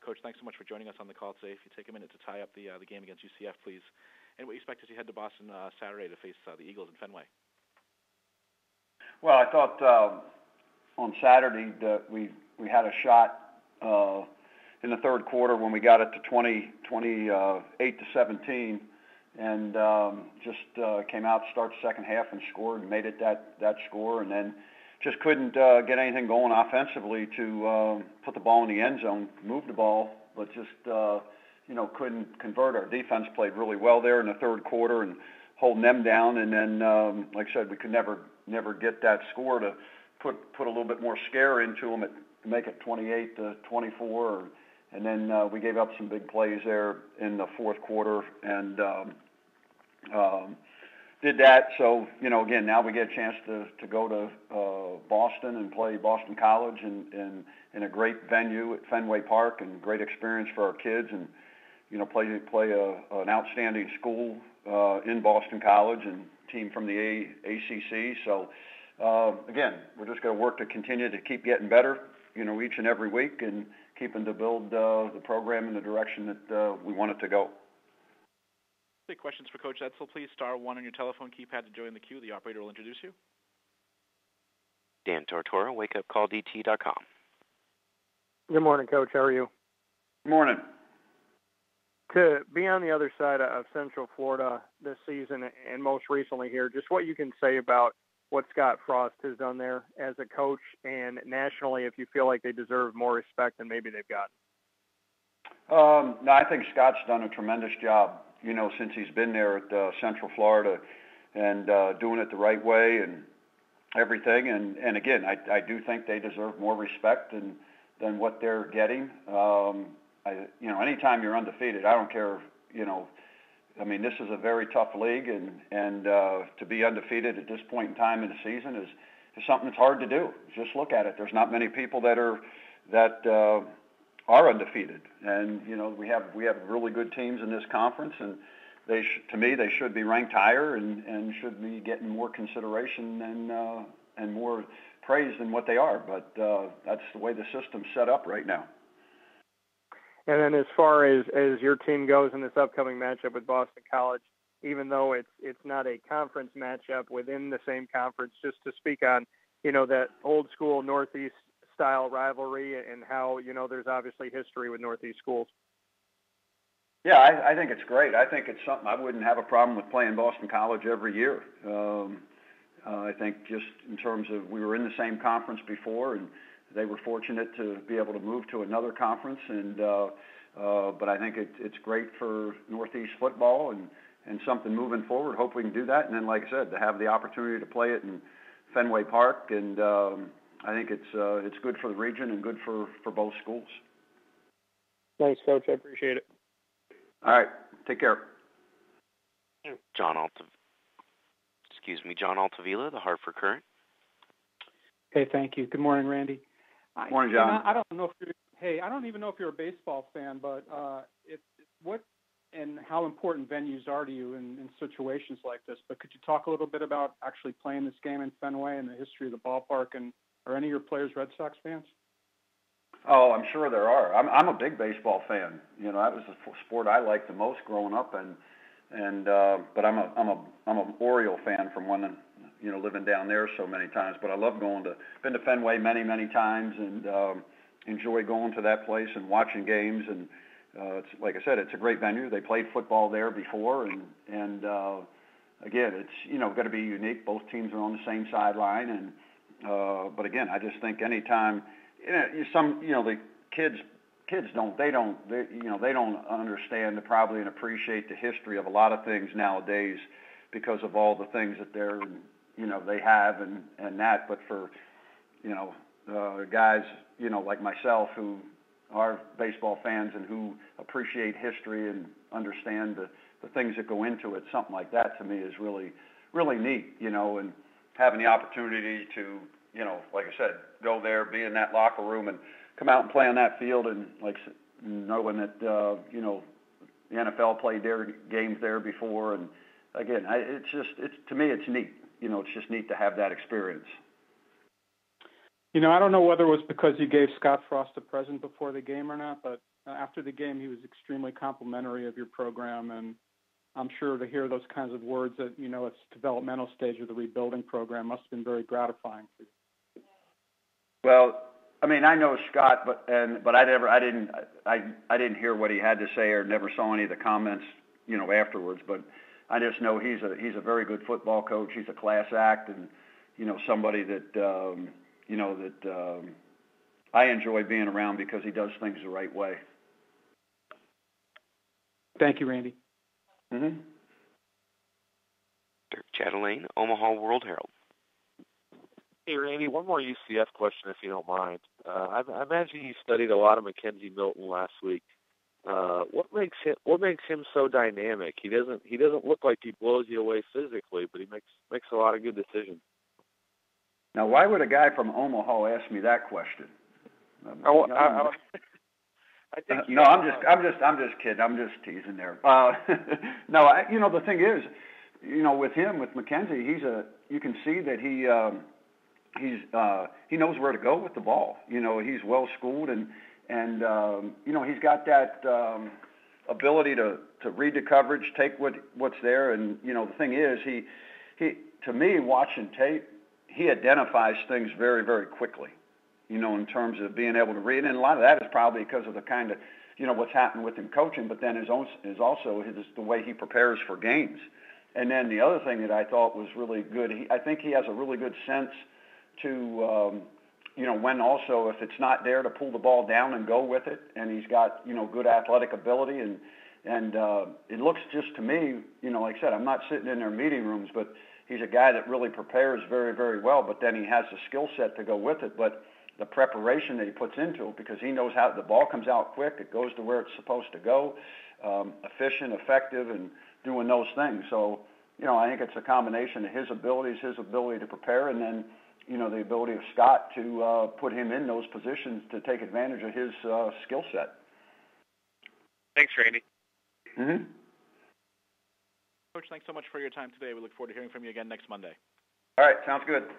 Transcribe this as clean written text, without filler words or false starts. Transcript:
Coach, thanks so much for joining us on the call today. If you take a minute to tie up the game against UCF, please. And what you expect as you head to Boston Saturday to face the Eagles in Fenway? Well, I thought on Saturday that we had a shot in the third quarter when we got it to 28-17, and just came out to start the second half and scored and made it that score, and then just couldn't get anything going offensively to put the ball in the end zone, move the ball, but just couldn't convert. Our defense played really well there in the third quarter and holding them down, and then like I said, we could never get that score to put a little bit more scare into them, to make it 28-24, and then we gave up some big plays there in the fourth quarter and did that. So, again, now we get a chance to go to Boston and play Boston College in a great venue at Fenway Park, and great experience for our kids, and play an outstanding school in Boston College and team from the ACC. So again, we're just going to work to continue to keep getting better, each and every week, and keeping to build the program in the direction that we want it to go. Questions for Coach Edsall, please. Star 1 on your telephone keypad to join the queue. The operator will introduce you. Dan Tortora, wakeupcalldt.com. Good morning, Coach. How are you? Good morning. To be on the other side of Central Florida this season, and most recently here, just what you can say about what Scott Frost has done there as a coach, and nationally, if you feel like they deserve more respect than maybe they've gotten. No, I think Scott's done a tremendous job, since he's been there at Central Florida, and doing it the right way and everything. And again, I do think they deserve more respect than what they're getting. Anytime you're undefeated, I don't care, this is a very tough league, and to be undefeated at this point in time in the season is something that's hard to do. Just look at it. There's not many people that are undefeated, and we have really good teams in this conference, and to me they should be ranked higher and should be getting more consideration and more praise than what they are. But that's the way the system's set up right now. And then as far as your team goes in this upcoming matchup with Boston College, even though it's not a conference matchup within the same conference, just to speak on that old school Northeast style rivalry, and how there's obviously history with Northeast schools. Yeah, I think it's great. I think it's something I wouldn't have a problem with playing Boston College every year. I think just in terms of, we were in the same conference before, and they were fortunate to be able to move to another conference, and but I think it's great for Northeast football and something moving forward. Hope we can do that, and then, like I said, to have the opportunity to play it in Fenway Park, and I think it's good for the region and good for both schools. Thanks, Coach. I appreciate it. All right. Take care. John Altavilla, the Hartford Courant. Hey, thank you. Good morning, Randy. Morning, John. I don't even know if you're a baseball fan, but what and how important venues are to you in situations like this. But could you talk a little bit about actually playing this game in Fenway and the history of the ballpark, and are any of your players Red Sox fans? Oh, I'm sure there are. I'm a big baseball fan. That was the sport I liked the most growing up, but I'm an Oriole fan from when living down there so many times. But I love been to Fenway many times, and enjoy going to that place and watching games. And it's, like I said, it's a great venue. They played football there before, and again, it's going to be unique. Both teams are on the same sideline, and but again, I just think anytime the kids don't understand probably and appreciate the history of a lot of things nowadays because of all the things that they have and that. But for guys like myself who are baseball fans and who appreciate history and understand the things that go into it, something like that to me is really, really neat. And having the opportunity to like I said, go there, be in that locker room, and come out and play on that field, and knowing that the NFL played their games there before, and again, to me it's neat. It's just neat to have that experience. I don't know whether it was because you gave Scott Frost a present before the game or not, but after the game, he was extremely complimentary of your program, and I'm sure to hear those kinds of words at, its developmental stage of the rebuilding program must have been very gratifying for you. Well, I mean, I know Scott, but I didn't hear what he had to say or never saw any of the comments, afterwards. But I just know he's a very good football coach. He's a class act, and somebody that I enjoy being around because he does things the right way. Thank you, Randy. Mm-hmm. Dirk Chatelain, Omaha World Herald. Hey, Randy, one more UCF question, if you don't mind. I imagine you studied a lot of Mackenzie Milton last week. What makes him so dynamic? He doesn't look like he blows you away physically, but he makes a lot of good decisions. Now, why would a guy from Omaha ask me that question? I think no, I'm just kidding. I'm just teasing there. No, the thing is, with him, with Mackenzie, you can see that he knows where to go with the ball. He's well schooled and he's got that ability to read the coverage, take what's there, and the thing is, he to me, watching tape, he identifies things very, very quickly. In terms of being able to read, and a lot of that is probably because of the kind of, what's happened with him coaching, but then is also the way he prepares for games. And then the other thing that I thought was really good, I think he has a really good sense to, when also if it's not there to pull the ball down and go with it, and he's got, good athletic ability, and it looks just to me, like I said, I'm not sitting in their meeting rooms, but he's a guy that really prepares very, very well, but then he has the skill set to go with it, but the preparation that he puts into it, because he knows how the ball comes out quick, it goes to where it's supposed to go, efficient, effective, and doing those things. So, I think it's a combination of his ability to prepare, and then, the ability of Scott to put him in those positions to take advantage of his skill set. Thanks, Randy. Mm-hmm. Coach, thanks so much for your time today. We look forward to hearing from you again next Monday. All right, sounds good.